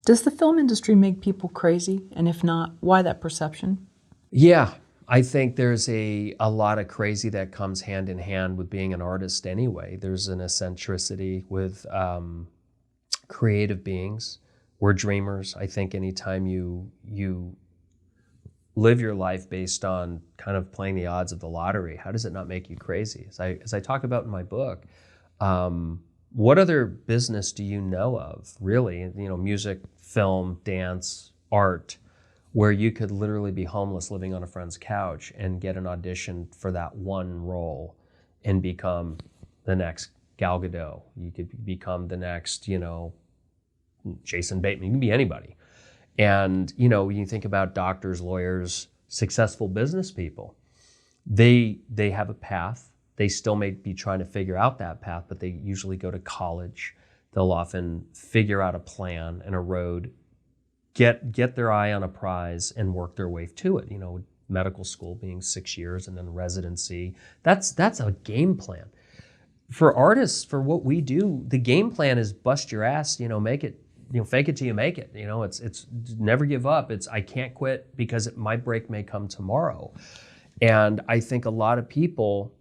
Does the film industry make people crazy? And if not, why that perception? Yeah, I think there's a lot of crazy that comes hand in hand with being an artist anyway. There's an eccentricity with creative beings. We're dreamers. I think anytime you live your life based on kind of playing the odds of the lottery, how does it not make you crazy? As I talk about in my book, what other business do you know of, really? You know, music, film, dance, art, where you could literally be homeless living on a friend's couch and get an audition for that one role and become the next Gal Gadot. You could become the next, you know, Jason Bateman. You can be anybody. And, you know, you think about doctors, lawyers, successful business people. They have a path. They still may be trying to figure out that path, but they usually go to college. They'll often figure out a plan and a road, get their eye on a prize and work their way to it. You know, medical school being 6 years and then residency. That's a game plan. For artists, for what we do, the game plan is bust your ass, you know, make it, you know, fake it till you make it. You know, it's never give up. It's I can't quit because my break may come tomorrow. And I think a lot of people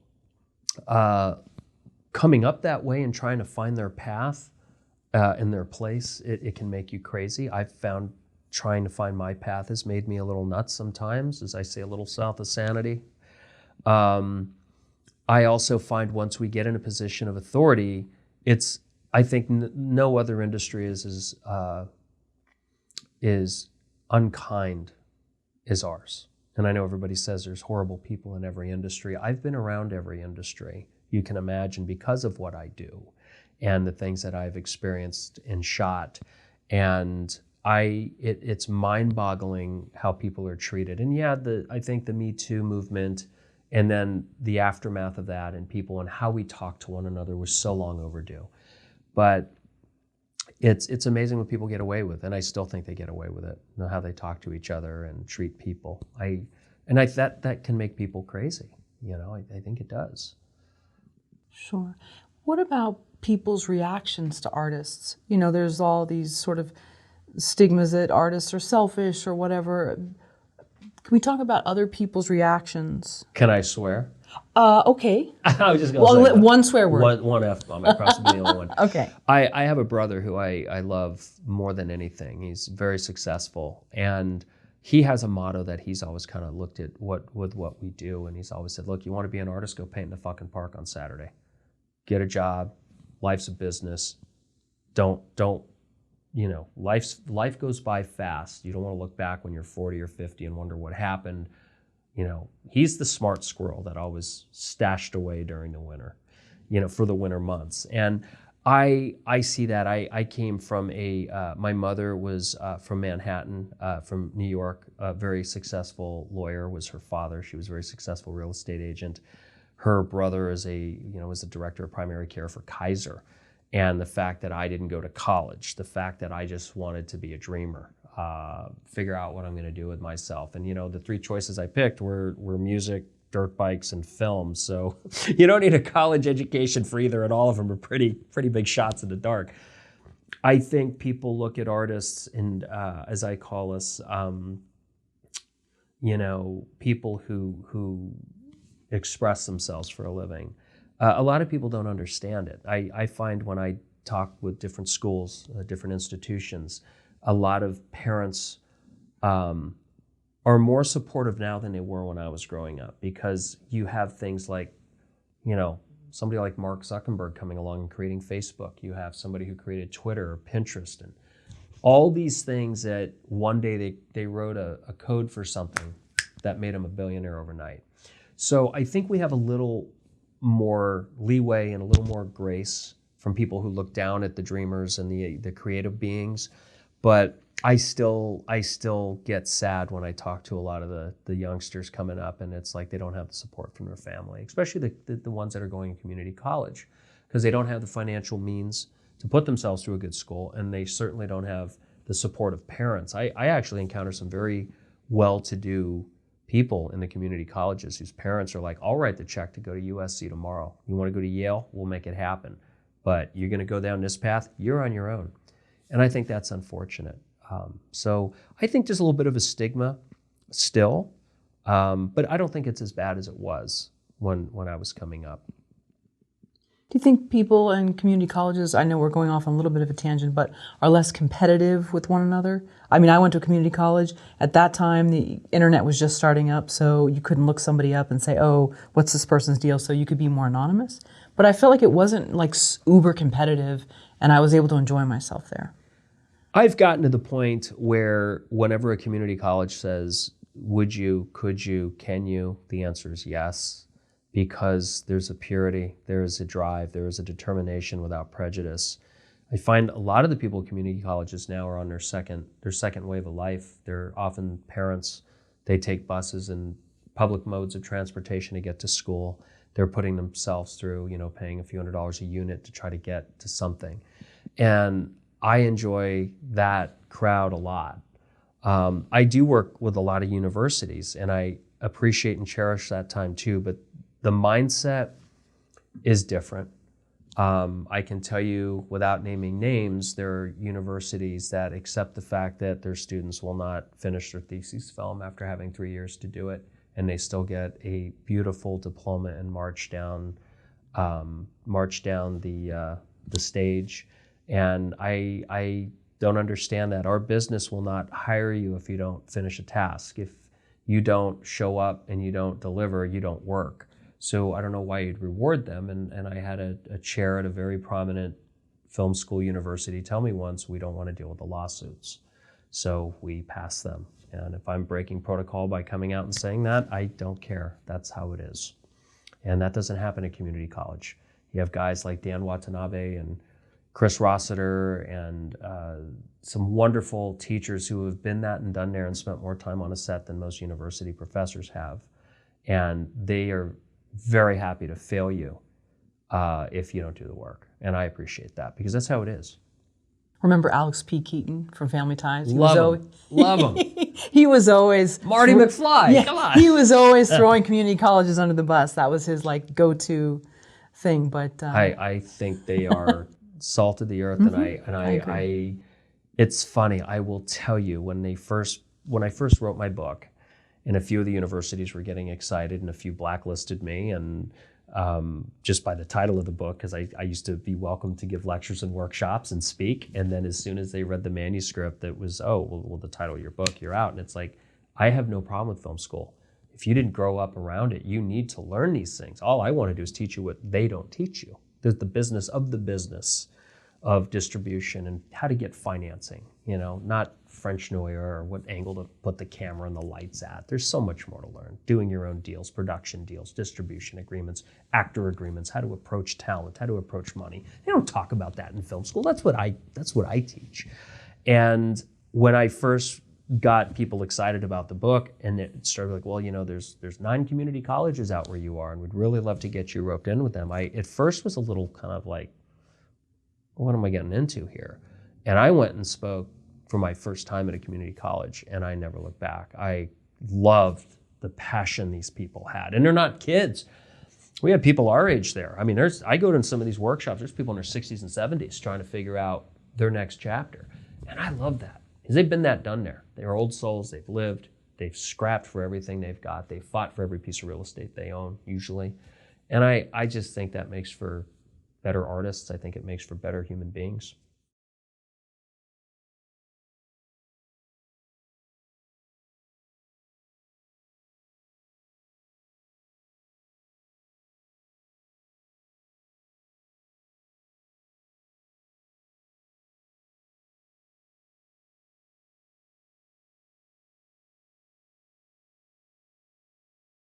coming up that way and trying to find their path and their place, it can make you crazy. I've found trying to find my path has made me a little nuts sometimes, as I say, a little south of sanity. I also find once we get in a position of authority, I think no other industry is unkind as ours. And I know everybody says there's horrible people in every industry. I've been around every industry you can imagine because of what I do and the things that I've experienced and shot. And it's mind-boggling how people are treated. And yeah, I think the Me Too movement and then the aftermath of that and people and how we talk to one another was so long overdue. But it's amazing what people get away with, and I still think they get away with it. You know, how they talk to each other and treat people. That can make people crazy. You know, I think it does. Sure. What about people's reactions to artists? You know, there's all these sort of stigmas that artists are selfish or whatever. Can we talk about other people's reactions? Can I swear? Okay. I was just going to say one swear word. One F-bomb. I probably be the only one. Okay. I have a brother who I love more than anything. He's very successful. And he has a motto that he's always kind of looked at what we do. And he's always said, look, you want to be an artist, go paint in the fucking park on Saturday. Get a job. Life's a business. Don't, you know, life goes by fast. You don't want to look back when you're 40 or 50 and wonder what happened. You know, he's the smart squirrel that always stashed away during the winter, you know, for the winter months. And I see that. I came from my mother was from Manhattan, from New York. A very successful lawyer was her father. She was a very successful real estate agent. Her brother was the director of primary care for Kaiser. And the fact that I didn't go to college, the fact that I just wanted to be a dreamer, figure out what I'm going to do with myself. And, you know, the three choices I picked were music, dirt bikes, and film. So you don't need a college education for either, and all of them are pretty big shots in the dark. I think people look at artists and, as I call us, you know, people who express themselves for a living. A lot of people don't understand it. I find when I talk with different schools, different institutions, a lot of parents are more supportive now than they were when I was growing up, because you have things like, you know, somebody like Mark Zuckerberg coming along and creating Facebook. You have somebody who created Twitter or Pinterest, and all these things that one day they wrote a code for something that made them a billionaire overnight. So I think we have a little more leeway and a little more grace from people who look down at the dreamers and the creative beings. But I still get sad when I talk to a lot of the youngsters coming up, and it's like they don't have the support from their family, especially the ones that are going to community college, because they don't have the financial means to put themselves through a good school, and they certainly don't have the support of parents. I actually encounter some very well-to-do people in the community colleges whose parents are like, I'll write the check to go to USC tomorrow. You want to go to Yale? We'll make it happen. But you're going to go down this path? You're on your own. And I think that's unfortunate. So I think there's a little bit of a stigma still, but I don't think it's as bad as it was when I was coming up. Do you think people in community colleges, I know we're going off on a little bit of a tangent, but are less competitive with one another? I mean, I went to a community college. At that time, the internet was just starting up, so you couldn't look somebody up and say, oh, what's this person's deal? So you could be more anonymous. But I felt like it wasn't like uber competitive, and I was able to enjoy myself there. I've gotten to the point where whenever a community college says, would you, could you, can you, the answer is yes. Because there's a purity, there is a drive, there is a determination without prejudice. I find a lot of the people at community colleges now are on their second wave of life. They're often parents. They take buses and public modes of transportation to get to school. They're putting themselves through, paying a few $100s a unit to try to get to something. And I enjoy that crowd a lot. I do work with a lot of universities, and I appreciate and cherish that time too, but the mindset is different. I can tell you, without naming names, there are universities that accept the fact that their students will not finish their thesis film after having 3 years to do it, and they still get a beautiful diploma and march down the stage. And I don't understand that. Our business will not hire you if you don't finish a task. If you don't show up and you don't deliver, you don't work. So I don't know why you'd reward them. And I had a chair at a very prominent film school university tell me once, we don't want to deal with the lawsuits. So we pass them. And if I'm breaking protocol by coming out and saying that, I don't care. That's how it is. And that doesn't happen at community college. You have guys like Dan Watanabe and Chris Rossiter and some wonderful teachers who have been that and done there and spent more time on a set than most university professors have. And they are very happy to fail you if you don't do the work. And I appreciate that because that's how it is. Remember Alex P. Keaton from Family Ties? Love him. He was always... Marty McFly, yeah, come on. He was always throwing community colleges under the bus. That was his go-to thing. But I think they are salt of the earth, and I it's funny. I will tell you, when I first wrote my book, and a few of the universities were getting excited, and a few blacklisted me, and just by the title of the book, because I used to be welcome to give lectures and workshops and speak, and then as soon as they read the manuscript, it was, well, the title of your book, you're out. And it's like, I have no problem with film school. If you didn't grow up around it, you need to learn these things. All I want to do is teach you what they don't teach you. There's the business of distribution and how to get financing, not French noir or what angle to put the camera and the lights at. There's so much more to learn. Doing your own deals, production deals, distribution agreements, actor agreements, how to approach talent, how to approach money. They don't talk about that in film school. That's what I teach. And when I first got people excited about the book, and it started like, well, there's 9 community colleges out where you are, and we'd really love to get you roped in with them. I at first was a little kind of like, what am I getting into here? And I went and spoke for my first time at a community college, and I never looked back. I loved the passion these people had. And they're not kids. We had people our age there. I mean, I go to some of these workshops, there's people in their 60s and 70s trying to figure out their next chapter. And I love that, because they've been done there. They're old souls, they've lived, they've scrapped for everything they've got, they've fought for every piece of real estate they own, usually. And I just think that makes for better artists. I think it makes for better human beings.